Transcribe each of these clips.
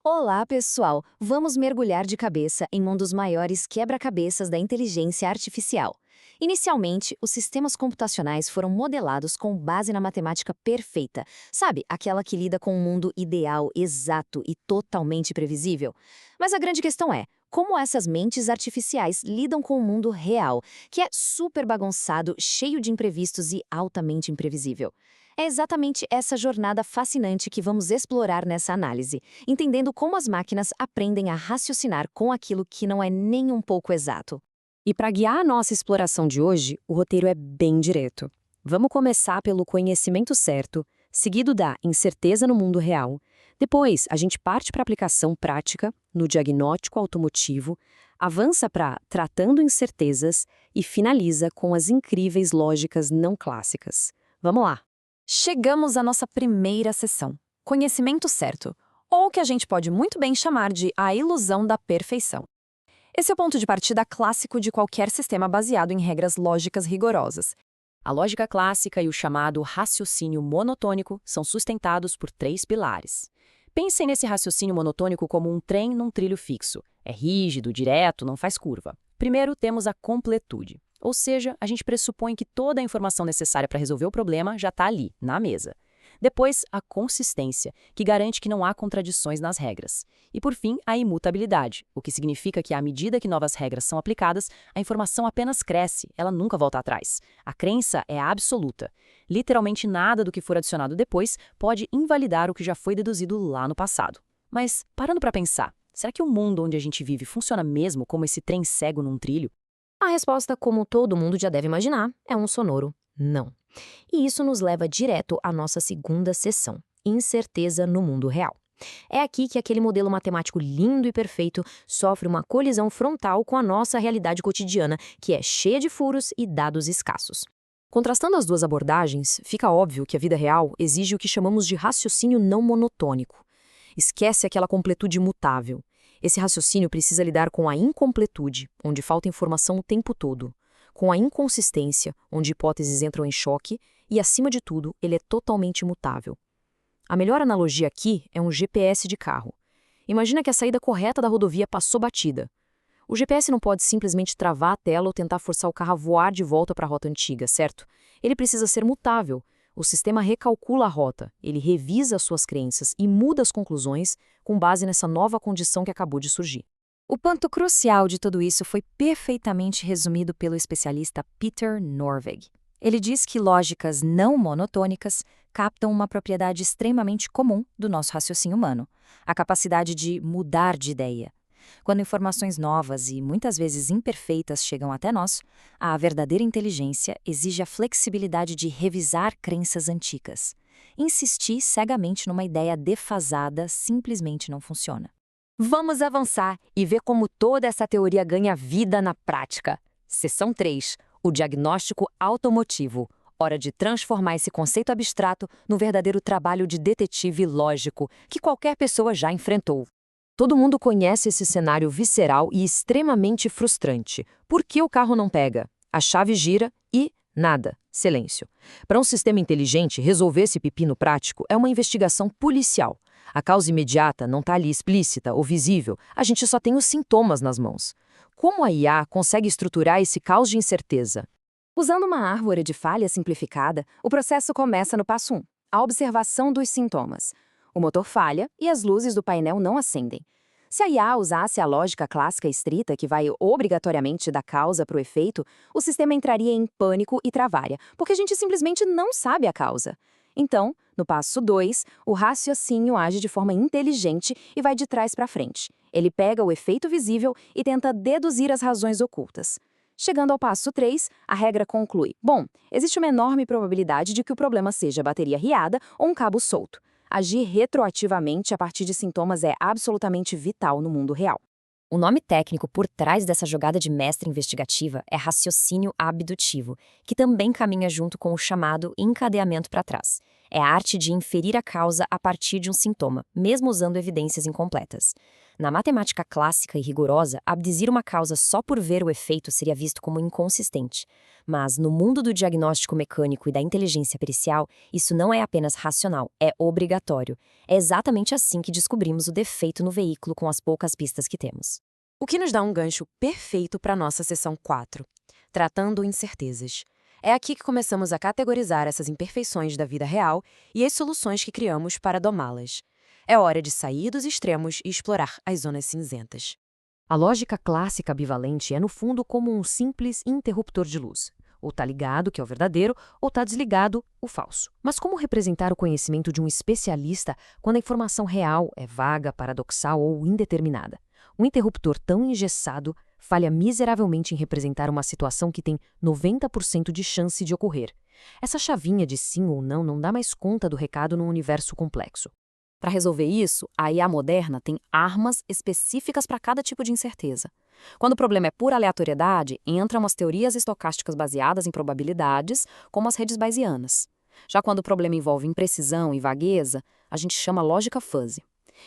Olá, pessoal! Vamos mergulhar de cabeça em um dos maiores quebra-cabeças da inteligência artificial. Inicialmente, os sistemas computacionais foram modelados com base na matemática perfeita, sabe, aquela que lida com um mundo ideal, exato e totalmente previsível. Mas a grande questão é, como essas mentes artificiais lidam com o mundo real, que é super bagunçado, cheio de imprevistos e altamente imprevisível? É exatamente essa jornada fascinante que vamos explorar nessa análise, entendendo como as máquinas aprendem a raciocinar com aquilo que não é nem um pouco exato. E para guiar a nossa exploração de hoje, o roteiro é bem direto. Vamos começar pelo conhecimento certo, seguido da incerteza no mundo real. Depois, a gente parte para a aplicação prática, no diagnóstico automotivo, avança para tratando incertezas e finaliza com as incríveis lógicas não clássicas. Vamos lá! Chegamos à nossa primeira sessão, conhecimento certo, ou o que a gente pode muito bem chamar de a ilusão da perfeição. Esse é o ponto de partida clássico de qualquer sistema baseado em regras lógicas rigorosas. A lógica clássica e o chamado raciocínio monotônico são sustentados por três pilares. Pensem nesse raciocínio monotônico como um trem num trilho fixo. É rígido, direto, não faz curva. Primeiro, temos a completude. Ou seja, a gente pressupõe que toda a informação necessária para resolver o problema já está ali, na mesa. Depois, a consistência, que garante que não há contradições nas regras. E, por fim, a imutabilidade, o que significa que, à medida que novas regras são aplicadas, a informação apenas cresce, ela nunca volta atrás. A crença é absoluta. Literalmente nada do que for adicionado depois pode invalidar o que já foi deduzido lá no passado. Mas, parando para pensar, será que o mundo onde a gente vive funciona mesmo como esse trem cego num trilho? A resposta, como todo mundo já deve imaginar, é um sonoro não. E isso nos leva direto à nossa segunda sessão, incerteza no mundo real. É aqui que aquele modelo matemático lindo e perfeito sofre uma colisão frontal com a nossa realidade cotidiana, que é cheia de furos e dados escassos. Contrastando as duas abordagens, fica óbvio que a vida real exige o que chamamos de raciocínio não monotônico. Esquece aquela completude imutável. Esse raciocínio precisa lidar com a incompletude, onde falta informação o tempo todo, com a inconsistência, onde hipóteses entram em choque, e, acima de tudo, ele é totalmente imutável. A melhor analogia aqui é um GPS de carro. Imagina que a saída correta da rodovia passou batida. O GPS não pode simplesmente travar a tela ou tentar forçar o carro a voar de volta para a rota antiga, certo? Ele precisa ser mutável. O sistema recalcula a rota, ele revisa as suas crenças e muda as conclusões com base nessa nova condição que acabou de surgir. O ponto crucial de tudo isso foi perfeitamente resumido pelo especialista Peter Norvig. Ele diz que lógicas não monotônicas captam uma propriedade extremamente comum do nosso raciocínio humano, a capacidade de mudar de ideia. Quando informações novas e muitas vezes imperfeitas chegam até nós, a verdadeira inteligência exige a flexibilidade de revisar crenças antigas. Insistir cegamente numa ideia defasada simplesmente não funciona. Vamos avançar e ver como toda essa teoria ganha vida na prática. Seção 3. O diagnóstico automotivo. Hora de transformar esse conceito abstrato no verdadeiro trabalho de detetive lógico que qualquer pessoa já enfrentou. Todo mundo conhece esse cenário visceral e extremamente frustrante. Por que o carro não pega? A chave gira e nada. Silêncio. Para um sistema inteligente, resolver esse pepino prático é uma investigação policial. A causa imediata não está ali explícita ou visível, a gente só tem os sintomas nas mãos. Como a IA consegue estruturar esse caos de incerteza? Usando uma árvore de falha simplificada, o processo começa no passo 1, a observação dos sintomas. O motor falha e as luzes do painel não acendem. Se a IA usasse a lógica clássica estrita, que vai obrigatoriamente da causa para o efeito, o sistema entraria em pânico e travaria, porque a gente simplesmente não sabe a causa. Então, no passo 2, o raciocínio age de forma inteligente e vai de trás para frente. Ele pega o efeito visível e tenta deduzir as razões ocultas. Chegando ao passo 3, a regra conclui: bom, existe uma enorme probabilidade de que o problema seja bateria riada ou um cabo solto. Agir retroativamente a partir de sintomas é absolutamente vital no mundo real. O nome técnico por trás dessa jogada de mestre investigativa é raciocínio abdutivo, que também caminha junto com o chamado encadeamento para trás. É a arte de inferir a causa a partir de um sintoma, mesmo usando evidências incompletas. Na matemática clássica e rigorosa, abdizir uma causa só por ver o efeito seria visto como inconsistente. Mas, no mundo do diagnóstico mecânico e da inteligência pericial, isso não é apenas racional, é obrigatório. É exatamente assim que descobrimos o defeito no veículo com as poucas pistas que temos. O que nos dá um gancho perfeito para a nossa seção 4, tratando incertezas. É aqui que começamos a categorizar essas imperfeições da vida real e as soluções que criamos para domá-las. É hora de sair dos extremos e explorar as zonas cinzentas. A lógica clássica bivalente é, no fundo, como um simples interruptor de luz. Ou está ligado, que é o verdadeiro, ou está desligado, o falso. Mas como representar o conhecimento de um especialista quando a informação real é vaga, paradoxal ou indeterminada? Um interruptor tão engessado falha miseravelmente em representar uma situação que tem 90% de chance de ocorrer. Essa chavinha de sim ou não dá mais conta do recado num universo complexo. Para resolver isso, a IA moderna tem armas específicas para cada tipo de incerteza. Quando o problema é pura aleatoriedade, entram as teorias estocásticas baseadas em probabilidades, como as redes bayesianas. Já quando o problema envolve imprecisão e vagueza, a gente chama lógica fuzzy.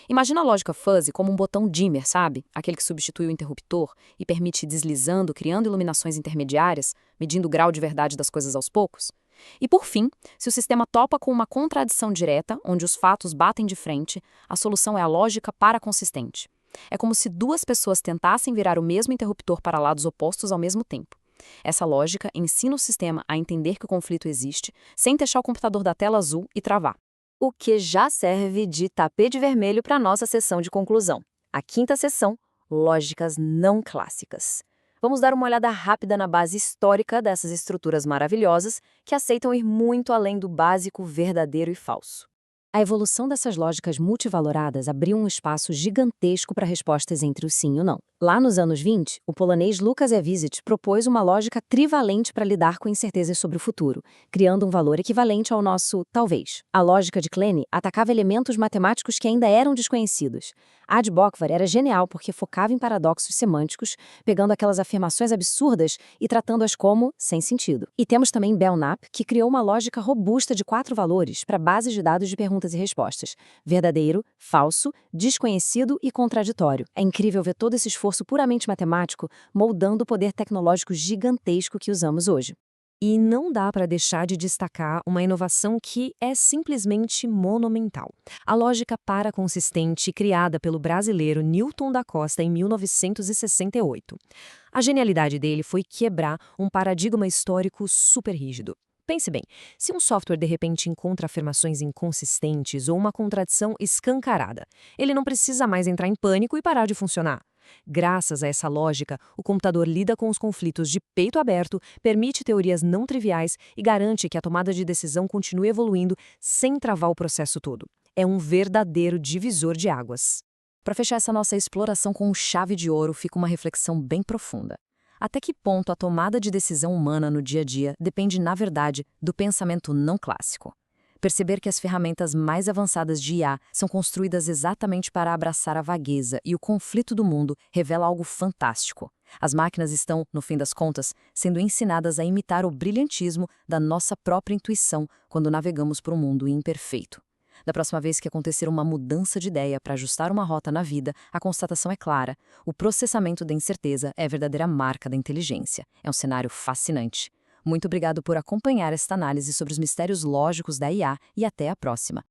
Imagina a lógica fuzzy como um botão dimmer, sabe? Aquele que substitui o interruptor e permite ir deslizando, criando iluminações intermediárias, medindo o grau de verdade das coisas aos poucos. E por fim, se o sistema topa com uma contradição direta, onde os fatos batem de frente, a solução é a lógica paraconsistente. É como se duas pessoas tentassem virar o mesmo interruptor para lados opostos ao mesmo tempo. Essa lógica ensina o sistema a entender que o conflito existe, sem deixar o computador da tela azul e travar. O que já serve de tapete vermelho para a nossa sessão de conclusão. A quinta sessão, lógicas não clássicas. Vamos dar uma olhada rápida na base histórica dessas estruturas maravilhosas que aceitam ir muito além do básico verdadeiro e falso. A evolução dessas lógicas multivaloradas abriu um espaço gigantesco para respostas entre o sim e o não. Lá nos anos 20, o polonês Lukas Ewicz propôs uma lógica trivalente para lidar com incertezas sobre o futuro, criando um valor equivalente ao nosso talvez. A lógica de Kleene atacava elementos matemáticos que ainda eram desconhecidos. A de Bokvar era genial porque focava em paradoxos semânticos, pegando aquelas afirmações absurdas e tratando-as como sem sentido. E temos também Belknap, que criou uma lógica robusta de 4 valores para bases de dados de perguntas e respostas: verdadeiro, falso, desconhecido e contraditório. É incrível ver todo esse esforço puramente matemático moldando o poder tecnológico gigantesco que usamos hoje. E não dá para deixar de destacar uma inovação que é simplesmente monumental. A lógica paraconsistente criada pelo brasileiro Newton da Costa em 1968. A genialidade dele foi quebrar um paradigma histórico super rígido. Pense bem, se um software de repente encontra afirmações inconsistentes ou uma contradição escancarada, ele não precisa mais entrar em pânico e parar de funcionar. Graças a essa lógica, o computador lida com os conflitos de peito aberto, permite teorias não triviais e garante que a tomada de decisão continue evoluindo sem travar o processo todo. É um verdadeiro divisor de águas. Para fechar essa nossa exploração com chave de ouro, fica uma reflexão bem profunda. Até que ponto a tomada de decisão humana no dia a dia depende, na verdade, do pensamento não clássico? Perceber que as ferramentas mais avançadas de IA são construídas exatamente para abraçar a vagueza e o conflito do mundo revela algo fantástico. As máquinas estão, no fim das contas, sendo ensinadas a imitar o brilhantismo da nossa própria intuição quando navegamos por um mundo imperfeito. Da próxima vez que acontecer uma mudança de ideia para ajustar uma rota na vida, a constatação é clara: o processamento da incerteza é a verdadeira marca da inteligência. É um cenário fascinante. Muito obrigado por acompanhar esta análise sobre os mistérios lógicos da IA e até a próxima.